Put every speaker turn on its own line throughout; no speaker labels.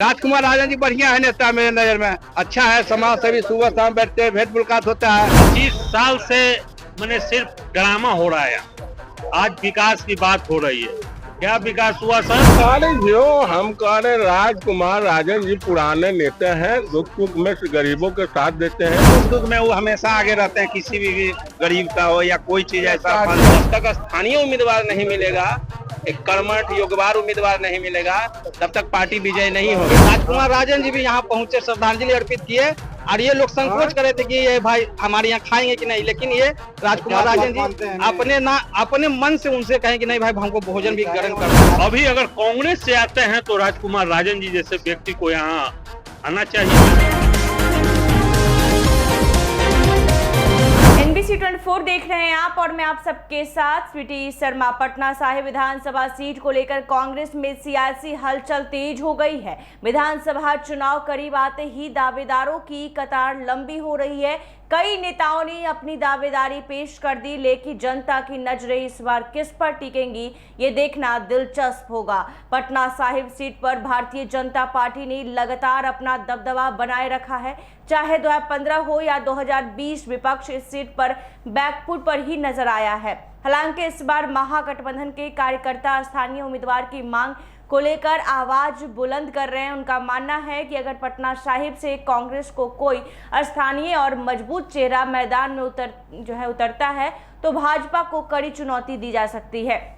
राजकुमार राजन जी बढ़िया है नेता, मेरे नजर में अच्छा है, समाज सेवी, सुबह शाम बैठते हैं, भेंट मुलाकात होता है।
25 साल से मैंने सिर्फ ड्रामा हो रहा है, आज विकास की बात हो रही है। क्या विकास हुआ सर?
अरे जो हम कह रहे राजकुमार राजन जी पुराने नेता हैं, दुख सुख में गरीबों के साथ देते हैं।
सुख दुख में वो हमेशा आगे रहते हैं, किसी भी गरीब का हो या कोई चीज ऐसा। जब तक स्थानीय उम्मीदवार नहीं मिलेगा, एक कर्मठ योग्यवार उम्मीदवार नहीं मिलेगा, तब तक पार्टी विजय नहीं होगी। राजकुमार राजन जी भी यहाँ पहुंचे, श्रद्धांजलि अर्पित किए, और ये लोग संकोच कर रहे थे कि ये भाई हमारे यहाँ खाएंगे कि नहीं, लेकिन ये राजकुमार राजन जी अपने मन से उनसे कहें कि नहीं भाई हमको भोजन भी ग्रहण करना।
अभी अगर कांग्रेस से आते हैं तो राजकुमार राजन जी जैसे व्यक्ति को यहाँ आना चाहिए।
NBC 24 देख रहे हैं आप और मैं आप सबके साथ स्वीटी शर्मा। पटना साहिब विधानसभा सीट को लेकर कांग्रेस में सियासी हलचल तेज हो गई है। विधानसभा चुनाव करीब आते ही दावेदारों की कतार लंबी हो रही है। कई नेताओं ने अपनी दावेदारी पेश कर दी, लेकिन जनता की नजरें इस बार किस पर टिकेंगी ये देखना दिलचस्प होगा। पटना साहिब सीट पर भारतीय जनता पार्टी ने लगातार अपना दबदबा बनाए रखा है। चाहे 2015 हो या 2020, विपक्ष इस सीट पर बैकफुट पर ही नजर आया है। हालांकि इस बार महागठबंधन के कार्यकर्ता स्थानीय उम्मीदवार की मांग को लेकर आवाज बुलंद कर रहे हैं। उनका मानना है कि अगर पटना साहिब से कांग्रेस को कोई स्थानीय और मजबूत चेहरा मैदान में उतरता है तो भाजपा को कड़ी चुनौती दी जा सकती है।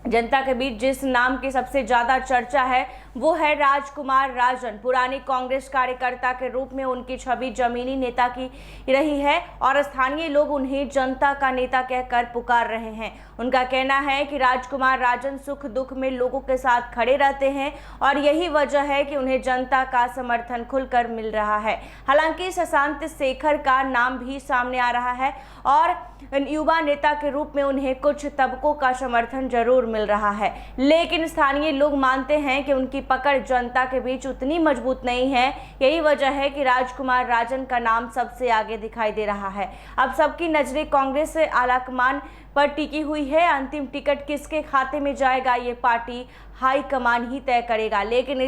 जनता के बीच जिस नाम की सबसे ज्यादा चर्चा है वो है राजकुमार राजन। पुराने कांग्रेस कार्यकर्ता के रूप में उनकी छवि जमीनी नेता की रही है और स्थानीय लोग उन्हें जनता का नेता कहकर पुकार रहे हैं। उनका कहना है कि राजकुमार राजन सुख दुख में लोगों के साथ खड़े रहते हैं और यही वजह है कि उन्हें जनता का समर्थन खुलकर मिल रहा है। हालांकि शशांक शेखर का नाम भी सामने आ रहा है और युवा नेता के रूप में उन्हें कुछ तबकों का समर्थन जरूर मिल रहा है, लेकिन स्थानीय लोग मानते हैं कि उनकी पकड़ जनता के बीच उतनी मजबूत नहीं है। यही वजह है कि राजकुमार राजन का नाम सबसे आगे दिखाई दे रहा है। अब सबकी नजरें कांग्रेस से आलाकमान पर टिकी हुई है। अंतिम टिकट किसके खाते में जाएगा ये पार्टी हाईकमान ही तय करेगा, लेकिन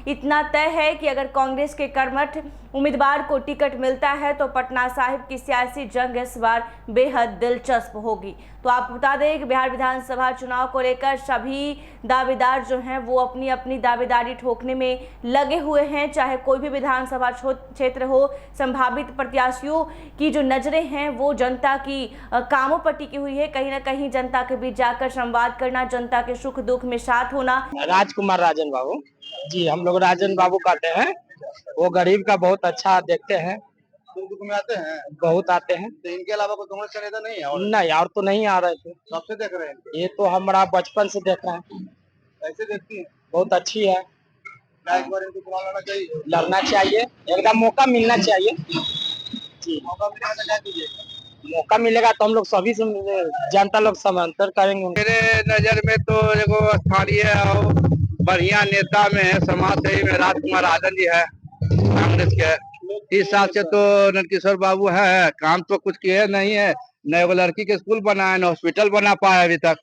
इतना तय है कि अगर कांग्रेस के कर्मठ उम्मीदवार को टिकट मिलता है तो पटना साहिब की सियासी जंग इस बार बेहद दिलचस्प होगी। तो आप बता दें कि बिहार विधानसभा चुनाव को लेकर सभी दावेदार जो हैं वो अपनी अपनी दावेदारी ठोकने में लगे हुए हैं। चाहे कोई भी विधानसभा क्षेत्र हो, संभावित प्रत्याशियों की जो नजरें हैं वो जनता की कामों पर टिकी हुई है। कहीं ना कहीं जनता के बीच जाकर संवाद करना, जनता के सुख दुख में साथ होना।
राजकुमार राजन बाबू जी, हम लोग राजन बाबू कहते हैं। वो गरीब का बहुत अच्छा देखते हैं,
दुख में आते हैं,
बहुत आते हैं।
तो इनके अलावा कोई कांग्रेस का नेता नहीं है? और
नहीं, और तो नहीं आ रहे थे।
कब से देख रहे हैं?
ये तो हमारा बचपन से देख रहे हैं।
कैसे देखती है?
बहुत अच्छी है।
एक बार इनको चुनाव लड़ना चाहिए।
लड़ना चाहिए, एकदम मौका मिलना चाहिए जी।
मौका मिलेगा तो क्या कीजिएगा?
मौका मिलेगा तो हम लोग सभी से जनता लोग समर्थन करेंगे। मेरे नजर में तो देखो स्थानीय और बढ़िया नेता में है, समाज सेवी में राजकुमार राजन जी है कांग्रेस के। 30 साल से तो नंदकिशोर बाबू है, काम तो कुछ किए नहीं है, न वो लड़की के स्कूल बनाए, न हॉस्पिटल बना पाया अभी तक।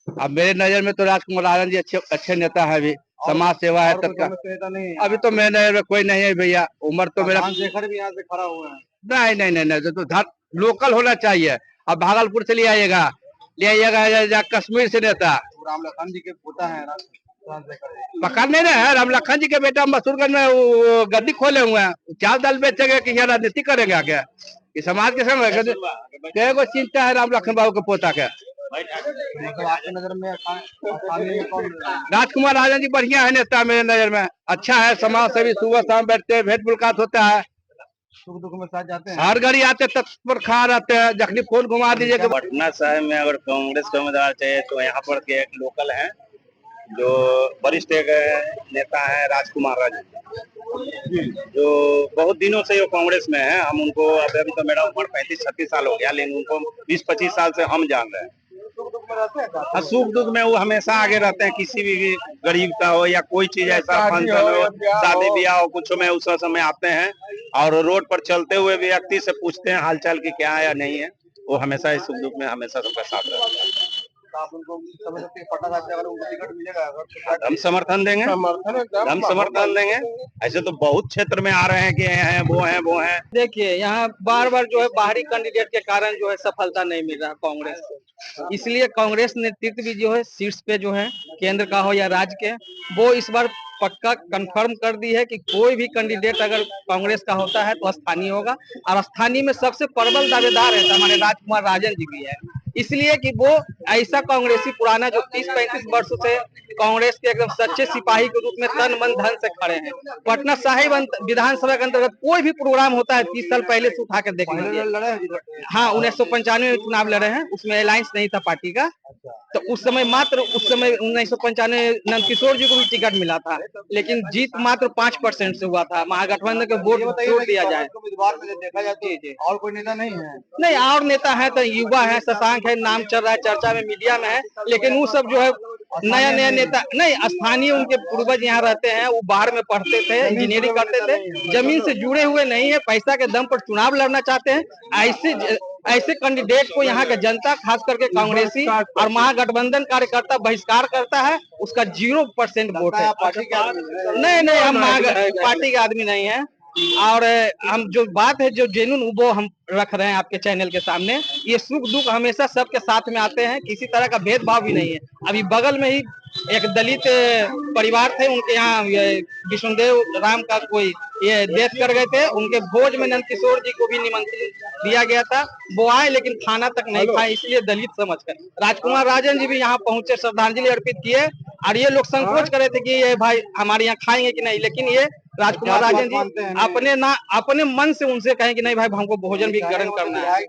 अब मेरे नजर में तो राजकुमार राजन जी अच्छे नेता है, अभी समाज सेवा है तक का।
नेता नहीं है?
अभी तो मेरे नजर में कोई नहीं है भैया, उम्र तो मेरा।
शेखर भी यहाँ से खड़ा हुआ है।
नहीं नहीं नहीं नहीं, तो लोकल होना चाहिए। अब भागलपुर से ले आइएगा कश्मीर से नेता।
राम लखन जी के पोता है
पकड़ नहीं रहे हैं। राम लखन जी के बेटा मसूरगंज में वो गद्दी खोले हुए हैं, चार दल बेचेंगे कि यहाँ राजनीति करेंगे आगे, कि समाज के संग को चिंता है राम लखन बाबू के पोता के।
आपके नजर में
राजकुमार राजन जी बढ़िया है नेता, मेरे नजर में अच्छा है, समाज सेवी, सुबह शाम बैठते हैं, भेंट मुलाकात होता है,
सुख दुख में साथ जाते हैं।
हर घड़ी आते तत्पर खा रहते हैं, जखनी फोन घुमा दीजिए।
पटना साहिब में अगर कांग्रेस का उम्मीदवार चाहिए तो यहाँ पर के एक लोकल है जो वरिष्ठ एक नेता है राजकुमार राजन, जो बहुत दिनों से वो कांग्रेस में है। हम उनको अभी तो मेरा उम्र 35-36 साल हो गया, लेकिन उनको 20-25 साल से हम जान रहे हैं।
सुख दुख में रहते हैं?
सुख दुख में वो हमेशा आगे रहते हैं, किसी भी गरीब का हो या कोई चीज ऐसा फंक्शन हो, शादी ब्याह हो, कुछ में उस समय आते हैं और रोड पर चलते हुए व्यक्ति से पूछते हैं हालचाल की क्या है या नहीं है। वो हमेशा इस सुख दुख में हमेशा सबका साथ रहते हैं।
तो आप उनको समझ सकते हैं पटना साहब से अगर उनको टिकट मिलेगा अगर
हम समर्थन देंगे, हम समर्थन देंगे। ऐसे तो बहुत क्षेत्र में आ रहे हैं कि हैं वो हैं वो हैं।
देखिए यहाँ बार बार जो है बाहरी कैंडिडेट के कारण जो है सफलता नहीं मिल रहा कांग्रेस को, इसलिए कांग्रेस नेतृत्व भी जो है सीट्स पे जो है केंद्र का हो या राज्य के, वो इस बार पक्का कंफर्म कर दी है कि कोई भी कैंडिडेट अगर कांग्रेस का होता है तो स्थानीय होगा, और स्थानीय में सबसे प्रबल दावेदार है हमारे राजकुमार राजन जी भी है, इसलिए कि वो ऐसा कांग्रेसी पुराना जो 30-35 वर्षों से कांग्रेस के एकदम सच्चे सिपाही के रूप में तन मन धन से खड़े हैं। पटना साहिब विधानसभा के अंतर्गत कोई भी प्रोग्राम होता है 30 साल पहले से उठा के देख लीजिए। हाँ 1995 में चुनाव लड़े हैं, उसमें अलायंस नहीं था पार्टी का, तो उस समय 1995 नंदकिशोर जी को भी टिकट मिला था, लेकिन जीत मात्र 5% से हुआ था। महागठबंधन के वोट तोड़ दिया जाए।
उम्मीदवार में देखा जाए तो और कोई नेता नहीं है?
नहीं, और नेता है तो युवा है, शशांक है, नाम चल रहा है, चर्चा में मीडिया में है, लेकिन वो सब जो है नया नया नेता नहीं। स्थानीय उनके पूर्वज यहाँ रहते हैं, वो बाहर में पढ़ते थे, इंजीनियरिंग करते थे, जमीन से जुड़े हुए नहीं है, पैसा के दम पर चुनाव लड़ना चाहते हैं। ऐसे कैंडिडेट को यहाँ के जनता खास करके कांग्रेसी और महागठबंधन कार्यकर्ता बहिष्कार करता है, उसका 0% वोट है। नहीं, हम पार्टी के आदमी नहीं है, और हम जो बात है जो जेन्युइन वो हम रख रहे हैं आपके चैनल के सामने। ये सुख दुख हमेशा सबके साथ में आते हैं, किसी तरह का भेदभाव भी नहीं है। अभी बगल में ही एक दलित परिवार थे, उनके यहाँ विष्णुदेव राम का कोई ये डेथ कर गए थे, उनके भोज में नंदकिशोर जी को भी निमंत्रण दिया गया था, वो आए लेकिन खाना तक नहीं खाए, इसलिए दलित समझकर राजकुमार राजन जी भी यहाँ पहुंचे, श्रद्धांजलि अर्पित किए, और ये लोग संकोच कर रहे थे कि ये भाई हमारे यहाँ खाएंगे कि नहीं, लेकिन ये राजकुमार राजन जी अपने मन से उनसे कहें कि नहीं भाई हमको भोजन भी ग्रहण करना है।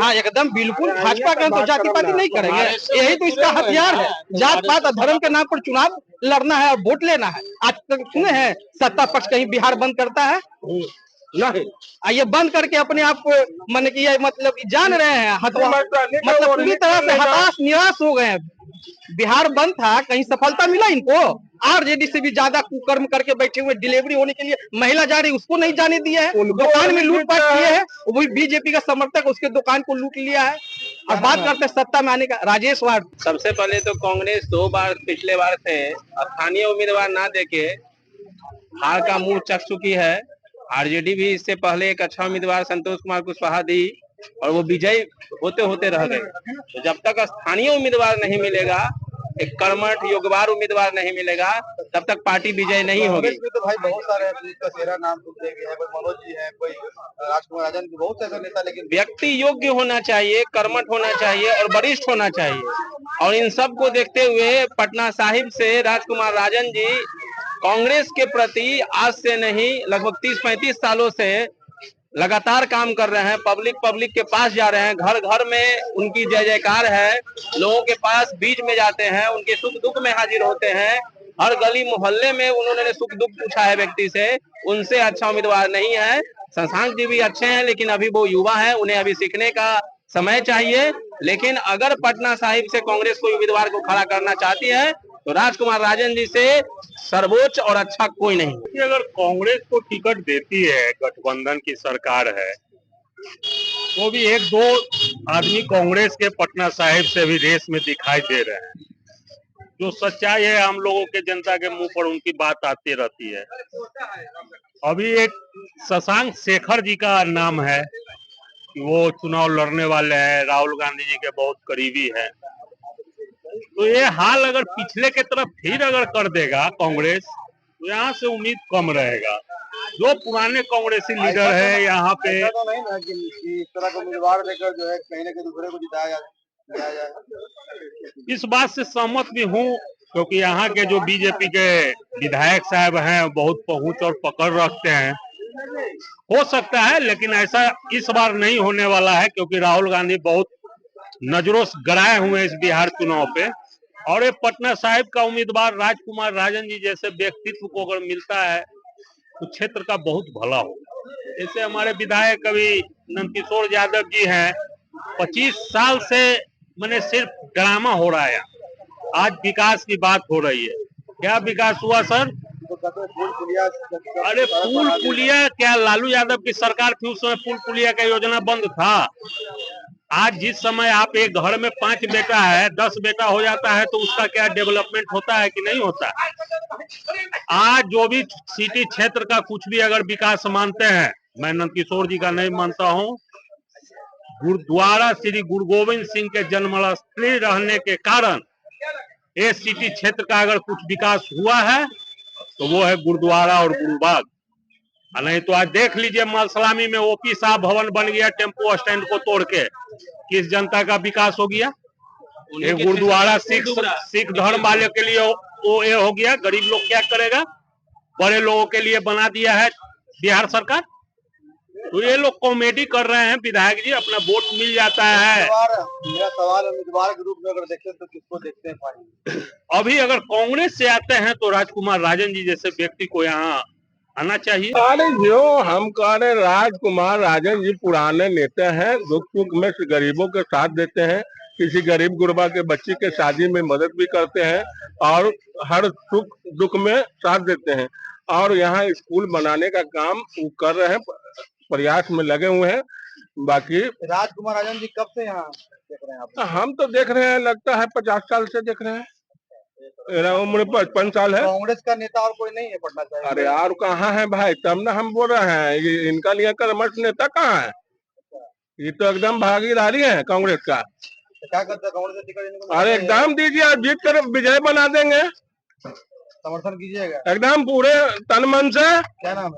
हाँ एकदम बिल्कुल, भाजपा का तो जाति पाति नहीं करेंगे, यही तो इसका हथियार है। जात पात और धर्म के नाम पर चुनाव लड़ना है और वोट लेना है। आज तक सुने हैं सत्ता पक्ष कहीं बिहार बंद करता है? नहीं, ये बंद करके अपने आप को मन की ये मतलब जान रहे हैं, मतलब पूरी तरह से हताश निराश हो गए हैं। बिहार बंद था, कहीं सफलता मिला इनको? आरजेडी से भी ज्यादा कुकर्म करके बैठे हुए, डिलीवरी होने के लिए महिला जा रही उसको नहीं जाने दिया है, दुकान में लूटपाट किए हैं, वही बीजेपी का समर्थक उसके दुकान को लूट लिया है। और बात करते हैं सत्ता में आने का, राजेश वार्ड।
सबसे पहले तो कांग्रेस 2 बार पिछले बार से स्थानीय उम्मीदवार ना देके हार का मुंह चख चुकी है। आरजेडी भी इससे पहले एक अच्छा उम्मीदवार संतोष कुमार कुशवाहा दी और वो विजय होते होते रह गए। तो जब तक स्थानीय उम्मीदवार नहीं मिलेगा, एक कर्मठ योग्यवार उम्मीदवार नहीं मिलेगा, तब तक पार्टी विजय नहीं होगी।
तो भाई बहुत सारे नाम सुनते हैं, कोई मनोज जी है, कोई राजकुमार राजन, बहुत ऐसे नेता, लेकिन
व्यक्ति योग्य होना चाहिए, कर्मठ होना चाहिए और वरिष्ठ होना चाहिए। और इन सब को देखते हुए पटना साहिब से राजकुमार राजन जी कांग्रेस के प्रति आज से नहीं लगभग 30-35 सालों से लगातार काम कर रहे हैं। पब्लिक के पास जा रहे हैं, घर घर में उनकी जय जयकार है, लोगों के पास बीच में जाते हैं, उनके सुख दुख में हाजिर होते हैं। हर गली मोहल्ले में उन्होंने सुख दुख पूछा है व्यक्ति से, उनसे अच्छा उम्मीदवार नहीं है। शशांक जी भी अच्छे हैं, लेकिन अभी वो युवा है, उन्हें अभी सीखने का समय चाहिए। लेकिन अगर पटना साहिब से कांग्रेस कोई उम्मीदवार को खड़ा करना चाहती है तो राजकुमार राजन जी से सर्वोच्च और अच्छा कोई नहीं।
अगर कांग्रेस को टिकट देती है, गठबंधन की सरकार है, तो भी 1-2 आदमी कांग्रेस के पटना साहिब से भी रेस में दिखाई दे रहे हैं। जो सच्चाई है हम लोगों के जनता के मुंह पर उनकी बात आती रहती है। अभी एक शशांक शेखर जी का नाम है कि वो चुनाव लड़ने वाले हैं, राहुल गांधी जी के बहुत करीबी है। तो ये हाल अगर पिछले के तरफ फिर अगर कर देगा कांग्रेस, तो यहाँ से उम्मीद कम रहेगा। जो पुराने कांग्रेसी लीडर है यहाँ पे,
तो नहीं ना कि इस तरह का उम्मीदवार लेकर जो है कहीं ना कहीं दूसरे को जिताया जाए।
इस बात से सहमत भी हूँ, क्योंकि यहाँ के जो बीजेपी के विधायक साहब हैं बहुत पहुंच और पकड़ रखते हैं। हो सकता है, लेकिन ऐसा इस बार नहीं होने वाला है, क्योंकि राहुल गांधी बहुत नजरों से गड़ाए हुए इस बिहार चुनाव पे। और ये पटना साहिब का उम्मीदवार राजकुमार राजन जी जैसे व्यक्तित्व को अगर मिलता है तो क्षेत्र का बहुत भला हो। जैसे हमारे विधायक अभी नंदकिशोर यादव जी हैं, 25 साल से मैंने सिर्फ ड्रामा हो रहा है। आज विकास की बात हो रही है। क्या विकास हुआ सर? अरे पुल पुलिया क्या लालू यादव की सरकार थी उस समय पुल पुलिया का योजना बंद था? आज जिस समय आप एक घर में 5 बेटा है, 10 बेटा हो जाता है तो उसका क्या डेवलपमेंट होता है कि नहीं होता। आज जो भी सिटी क्षेत्र का कुछ भी अगर विकास मानते हैं, मैं नंदकिशोर जी का नहीं मानता हूं, गुरुद्वारा श्री गुरु गोविंद सिंह के जन्मस्थली रहने के कारण ये सिटी क्षेत्र का अगर कुछ विकास हुआ है तो वो है गुरुद्वारा और गुरुबाग। नहीं तो आज देख लीजिए मालसलामी में ओपी साहब भवन बन गया टेम्पो स्टैंड को तोड़ के, किस जनता का विकास हो गया। ये गुरुद्वारा सिख धर्म वाले के लिए वो ये हो गया, गरीब लोग क्या करेगा, बड़े लोगों के लिए बना दिया है बिहार सरकार। तो ये लोग कॉमेडी कर रहे हैं विधायक जी, अपना वोट मिल जाता है।
मेरा सवाल उम्मीदवार के रूप में अगर देखें तो किसको देखते हैं?
अभी अगर कांग्रेस से आते हैं तो राजकुमार राजन जी जैसे व्यक्ति को यहाँ आना चाहिए।
अरे जो हम कह रहे राजकुमार राजन जी पुराने नेता हैं, दुख सुख में गरीबों के साथ देते हैं, किसी गरीब गुरबा के बच्चे के शादी में मदद भी करते हैं और हर सुख दुख में साथ देते हैं। और यहाँ स्कूल बनाने का काम वो कर रहे हैं, प्रयास में लगे हुए हैं। बाकी
राजकुमार राजन जी कब से यहाँ देख रहे हैं आप?
हम तो देख रहे हैं, लगता है 50 साल से देख रहे हैं। मेरा उम्र 55 साल है।
कांग्रेस का नेता और कोई नहीं है पटना साहिब?
अरे यार कहाँ है भाई, तब ना हम बोल रहे हैं, ये इनका लिए कर्मठ नेता कहाँ है? ये तो एकदम भागीदारी है कांग्रेस का।
तो क्या करते हैं कांग्रेस टिकट इनको?
अरे एकदम दीजिए, जीत कर विजय बना देंगे,
समर्थन कीजिएगा
एकदम पूरे तन मन से।
क्या नाम है?